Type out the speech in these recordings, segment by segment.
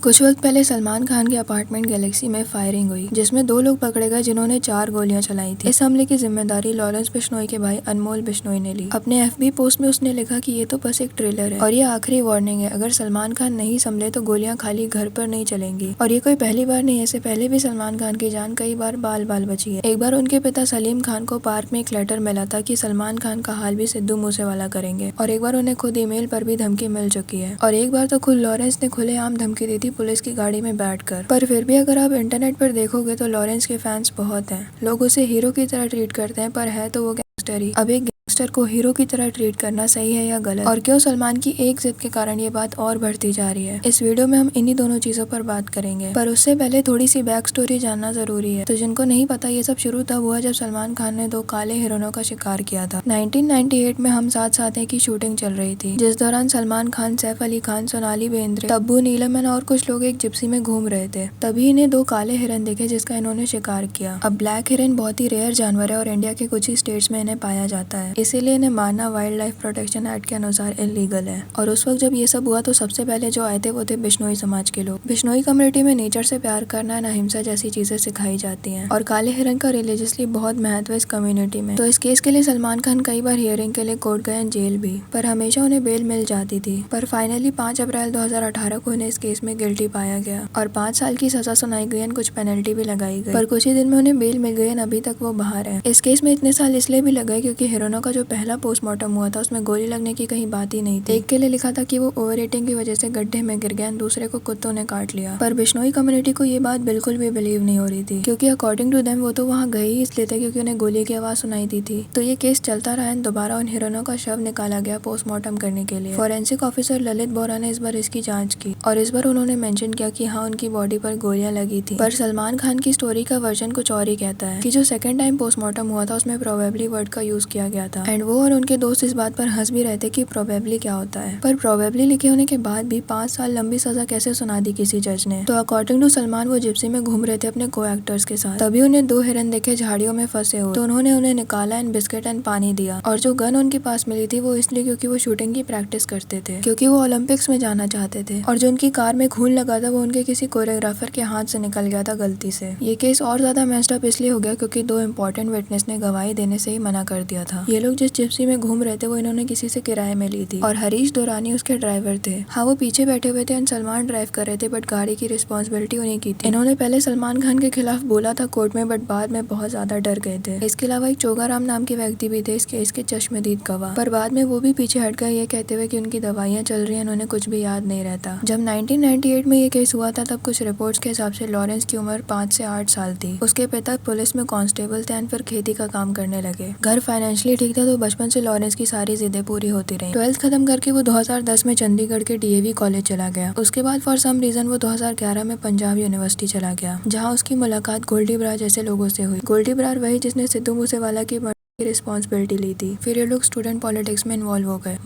कुछ वक्त पहले सलमान खान के अपार्टमेंट गैलेक्सी में फायरिंग हुई, जिसमें 2 लोग पकड़े गए जिन्होंने 4 गोलियां चलाई थी। इस हमले की जिम्मेदारी लॉरेंस बिश्नोई के भाई अनमोल बिश्नोई ने ली। अपने एफबी पोस्ट में उसने लिखा कि ये तो बस एक ट्रेलर है और ये आखिरी वार्निंग है। अगर सलमान खान नहीं संभले तो गोलियां खाली घर पर नहीं चलेंगी। और ये कोई पहली बार नहीं है, इससे पहले भी सलमान खान की जान कई बार बाल बाल बची है। एक बार उनके पिता सलीम खान को पार्क में एक लेटर मिला था कि सलमान खान का हाल भी सिद्धू मूसेवाला करेंगे, और एक बार उन्हें खुद ईमेल पर भी धमकी मिल चुकी है, और एक बार तो खुद लॉरेंस ने खुलेआम धमकी दी थी पुलिस की गाड़ी में बैठकर। पर फिर भी अगर आप इंटरनेट पर देखोगे तो लॉरेंस के फैंस बहुत हैं। लोग उसे हीरो की तरह ट्रीट करते हैं, पर है तो वो गैंगस्टर ही। अब एक गैंगस्टर को हीरो की तरह ट्रीट करना सही है या गलत, और क्यों सलमान की एक जिद के कारण ये बात और बढ़ती जा रही है। इस वीडियो में हम इन्हीं दोनों चीजों पर बात करेंगे, पर उससे पहले थोड़ी सी बैक स्टोरी जानना जरूरी है। तो जिनको नहीं पता, ये सब शुरू तब हुआ जब सलमान खान ने 2 काले हिरणों का शिकार किया था। 1998 में हम साथ साथ हैं की शूटिंग चल रही थी, जिस दौरान सलमान खान, सैफ अली खान, सोनाली बेंद्रे, तब्बू नीलम और कुछ लोग एक जिप्सी में घूम रहे थे। तभी इन्हें 2 काले हिरन दिखे जिसका इन्होंने शिकार किया। अब ब्लैक हिरन बहुत ही रेयर जानवर है और इंडिया के कुछ ही स्टेट्स में इन्हें पाया जाता है, इसीलिए इन्हें मारना वाइल्ड लाइफ प्रोटेक्शन एक्ट के अनुसार इलीगल है। और उस वक्त जब ये सब हुआ तो सबसे पहले जो आए थे वो थे बिश्नोई समाज के लोग। बिश्नोई कम्युनिटी में नेचर से प्यार करना, न हिंसा जैसी चीजें सिखाई जाती हैं, और काले हिरन का रिलीजियसली बहुत महत्व है इस कम्युनिटी में। तो इस केस के लिए सलमान खान कई बार हियरिंग के लिए कोर्ट गए, जेल भी, पर हमेशा उन्हें बेल मिल जाती थी। पर फाइनली 5 अप्रैल 2018 को इन्हें इस केस में गिल्टी पाया गया और 5 साल की सजा सुनाई गई, कुछ पेनल्टी भी लगाई गई। पर कुछ ही दिन में उन्हें बेल मिल गई, अभी तक वो बाहर है। इस केस में इतने साल इसलिए भी लगे क्योंकि हिरणों का जो पहला पोस्टमार्टम हुआ था उसमें गोली लगने की कहीं बात ही नहीं थी। एक के लिए लिखा था कि वो ओवर ईटिंग की वजह से गड्ढे में गिर गया, दूसरे को कुत्तों ने काट लिया। पर बिश्नोई कम्युनिटी को ये बात बिल्कुल भी बिलीव नहीं हो रही थी, क्योंकि अकॉर्डिंग टू देम वो तो वहाँ गए ही इसलिए थे क्योंकि उन्हें गोली की आवाज सुनाई दी थी। तो ये केस चलता रहा, दोबारा उन हिरणों का शव निकाला गया पोस्टमार्टम करने के लिए। फॉरेंसिक ऑफिसर ललित बोरा ने इस बार इसकी जाँच की, और इस बार उन्होंने मेंशन किया कि हाँ, उनकी बॉडी पर गोलियां लगी थी। पर सलमान खान की स्टोरी का वर्जन कुछ और ही कहता है कि जो सेकंड टाइम पोस्टमार्टम हुआ था उसमें प्रोबेबली वर्ड का यूज किया गया था, एंड वो और उनके दोस्त इस बात पर हंस भी रहे थे कि प्रोबेबली क्या होता है। पर प्रोबेबली लिखे होने के बाद भी 5 साल लंबी सजा कैसे सुना दी किसी जज ने। तो अकॉर्डिंग टू सलमान वो जिप्सी में घूम रहे थे अपने को एक्टर्स के साथ, तभी उन्हें 2 हिरन देखे झाड़ियों में फंसे हो, तो उन्होंने उन्हें निकाला एंड बिस्किट एंड पानी दिया। और जो गन उनके पास मिली थी वो इसलिए क्योंकि वो शूटिंग की प्रैक्टिस करते थे, क्योंकि वो ओलंपिक्स में जाना चाहते थे। और जो उनकी कार में खून लगा था वो उनके किसी कोरियोग्राफर के हाथ से निकल गया था गलती से। ये केस और ज्यादा मेस्ड अप इसलिए हो गया क्योंकि 2 इंपॉर्टेंट विटनेस ने गवाही देने से ही मना कर दिया था। ये लोग जिस जिप्सी में घूम रहे थे वो इन्होंने किसी से किराए में ली थी, और हरीश दुरानी उसके ड्राइवर थे। हाँ, वो पीछे बैठे हुए थे एंड सलमान ड्राइव कर रहे थे, बट गाड़ी की रिस्पॉन्सिबिलिटी उन्हीं की थी। इन्होंने पहले सलमान खान के खिलाफ बोला था कोर्ट में, बट बाद में बहुत ज्यादा डर गए थे। इसके अलावा एक चोगाराम नाम के व्यक्ति भी थे इस केस के चश्मदीद गवाह, पर बाद में वो भी पीछे हट गए, ये कहते हुए कि उनकी दवाइयां चल रही हैं, उन्हें कुछ भी याद नहीं रहता। जब 1998 में ये केस हुआ था तब कुछ रिपोर्ट्स के हिसाब से लॉरेंस की उम्र 5 से 8 साल थी। उसके पिता पुलिस में कांस्टेबल थे एंड फिर खेती का काम करने लगे। घर फाइनेंशियली ठीक था, तो बचपन से लॉरेंस की सारी जिदें पूरी होती रही। 12th खत्म करके वो 2010 में चंडीगढ़ के डीएवी कॉलेज चला गया। उसके बाद फॉर सम रीजन वो 2011 में पंजाब यूनिवर्सिटी चला गया, जहाँ उसकी मुलाकात गोल्डी बरार जैसे लोगों से हुई। गोल्डी बरार वही जिसने सिद्धू मूसेवाला की रिस्पॉन्सिबिलिटी ली थी। फिर ये लोग स्टूडेंट पॉलिटिक्स में इन्वॉल्व हो गए।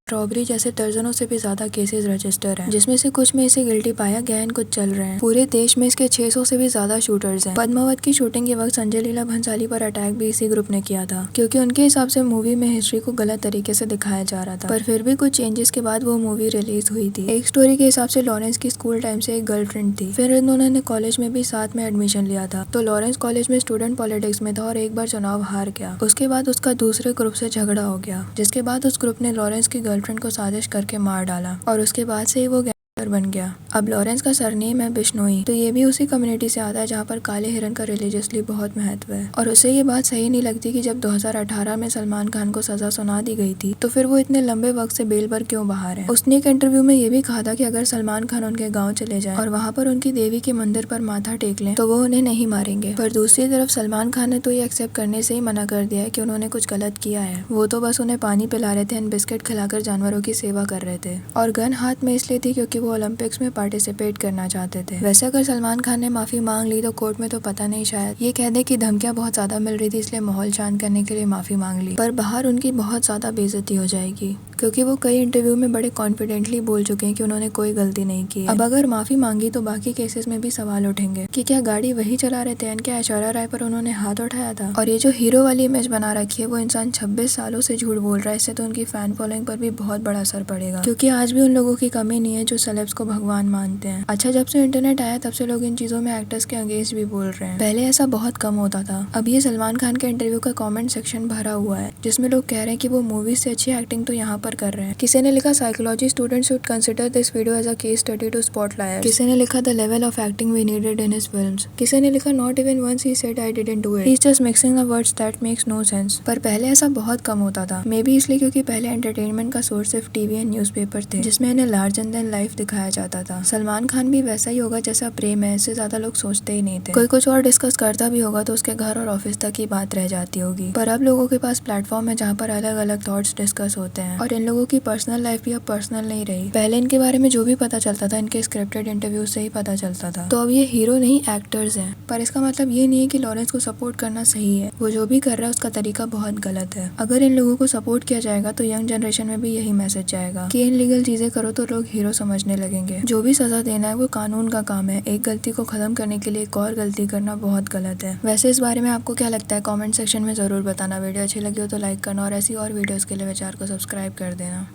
रॉबरी जैसे दर्जनों से भी ज्यादा केसेस रजिस्टर हैं, जिसमें से कुछ में इसे गिल्टी पाया गया है, कुछ चल रहे हैं। पूरे देश में इसके 600 से भी ज्यादा शूटर्स हैं। पद्मावत की शूटिंग के वक्त संजय लीला भंसाली पर अटैक भी इसी ग्रुप ने किया था, क्योंकि उनके हिसाब से मूवी में हिस्ट्री को गलत तरीके से दिखाया जा रहा था। पर फिर भी कुछ चेंजेस के बाद वो मूवी रिलीज हुई थी। एक स्टोरी के हिसाब से लॉरेंस की स्कूल टाइम से एक गर्लफ्रेंड थी, फिर इन्होंने कॉलेज में भी साथ में एडमिशन लिया था। तो लॉरेंस कॉलेज में स्टूडेंट पॉलिटिक्स में था और एक बार चुनाव हार गया। उसके बाद उसका दूसरे ग्रुप से झगड़ा हो गया, जिसके बाद उस ग्रुप ने लॉरेंस की गर्लफ्रेंड को साजिश करके मार डाला, और उसके बाद से ही वो गैंगस्टर बन गया। अब लॉरेंस का सरनेम है बिश्नोई, तो ये भी उसी कम्युनिटी से आता है जहाँ पर काले हिरन का रिलीजियसली बहुत महत्व है। और उसे ये बात सही नहीं लगती कि जब 2018 में सलमान खान को सजा सुना दी गई थी तो फिर वो इतने लंबे वक्त से बेल पर क्यों बाहर है। उसने एक इंटरव्यू में ये भी कहा था कि अगर सलमान खान उनके गाँव चले जाए और वहाँ पर उनकी देवी के मंदिर पर माथा टेक लें तो वो उन्हें नहीं मारेंगे। पर दूसरी तरफ सलमान खान ने तो ये एक्सेप्ट करने से ही मना कर दिया है कि उन्होंने कुछ गलत किया है। वो तो बस उन्हें पानी पिला रहे थे एंड बिस्किट खिलाकर जानवरों की सेवा कर रहे थे, और गन हाथ में इसलिए थी क्योंकि वो ओलंपिक्स में पार्टिसिपेट करना चाहते थे। वैसे अगर सलमान खान ने माफी मांग ली तो कोर्ट में तो पता नहीं, शायद ये कह दे कि धमकियां बहुत ज्यादा मिल रही थी इसलिए माहौल शांत करने के लिए माफी मांग ली, पर बाहर उनकी बहुत ज्यादा बेइज्जती हो जाएगी। क्योंकि वो कई इंटरव्यू में बड़े कॉन्फिडेंटली बोल चुके हैं कि उन्होंने कोई गलती नहीं की है। अब अगर माफी मांगी तो बाकी केसेस में भी सवाल उठेंगे कि क्या गाड़ी वही चला रहे थे, क्या ऐश्वर्या राय पर उन्होंने हाथ उठाया था। और ये जो हीरो वाली इमेज बना रखी है वो इंसान 26 सालों से झूठ बोल रहा है। इससे तो उनकी फैन फॉलोइंग पर भी बहुत बड़ा असर पड़ेगा, क्योंकि आज भी उन लोगों की कमी नहीं है जो सेलेब्स को भगवान मानते हैं। अच्छा, जब से इंटरनेट आया तब से लोग इन चीजों में एक्टर्स के अगेंस्ट भी बोल रहे हैं। पहले ऐसा बहुत कम होता था। अब ये सलमान खान के इंटरव्यू का कमेंट सेक्शन भरा हुआ है जिसमें लोग कह रहे हैं कि वो मूवीज से अच्छी एक्टिंग तो यहाँ पर कर रहे हैं। किसी ने लिखा psychology students should consider this video as a case study to spot liars. किसी ने लिखा the level of acting we needed in his films. किसी ने लिखा not even once he said I didn't do it, he is just mixing the words that makes no sense. पर पहले ऐसा बहुत कम होता था, मे बी इसलिए क्योंकि पहले एंटरटेनमेंट का सोर्स सिर्फ टीवी एंड न्यूज़पेपर थे जिसमें इन्हें लार्जर देन लाइफ दिखाया जाता था। सलमान खान भी वैसा ही होगा जैसा प्रेम है, इससे ज्यादा लोग सोचते ही नहीं थे। कोई कुछ और डिस्कस करता भी होगा तो उसके घर और ऑफिस तक ही बात रह जाती होगी। पर अब लोगों के पास प्लेटफॉर्म है जहाँ पर अलग अलग थॉट्स डिस्कस होते हैं और इन लोगों की पर्सनल लाइफ भी अब पर्सनल नहीं रही। पहले इनके बारे में जो भी पता चलता था इनके स्क्रिप्टेड इंटरव्यू से ही पता चलता था। तो अब ये हीरो नहीं एक्टर्स हैं। पर इसका मतलब ये नहीं है कि लॉरेंस को सपोर्ट करना सही है। वो जो भी कर रहा है उसका तरीका बहुत गलत है। अगर इन लोगों को सपोर्ट किया जाएगा तो यंग जनरेशन में भी यही मैसेज जाएगा कि इन लीगल चीजें करो तो लोग हीरो समझने लगेंगे। जो भी सजा देना है वो कानून का काम है। एक गलती को खत्म करने के लिए एक और गलती करना बहुत गलत है। वैसे इस बारे में आपको क्या लगता है कमेंट सेक्शन में जरूर बताना। वीडियो अच्छी लगी हो तो लाइक करना और ऐसी और वीडियोस के लिए चैनल को सब्सक्राइब कर देना।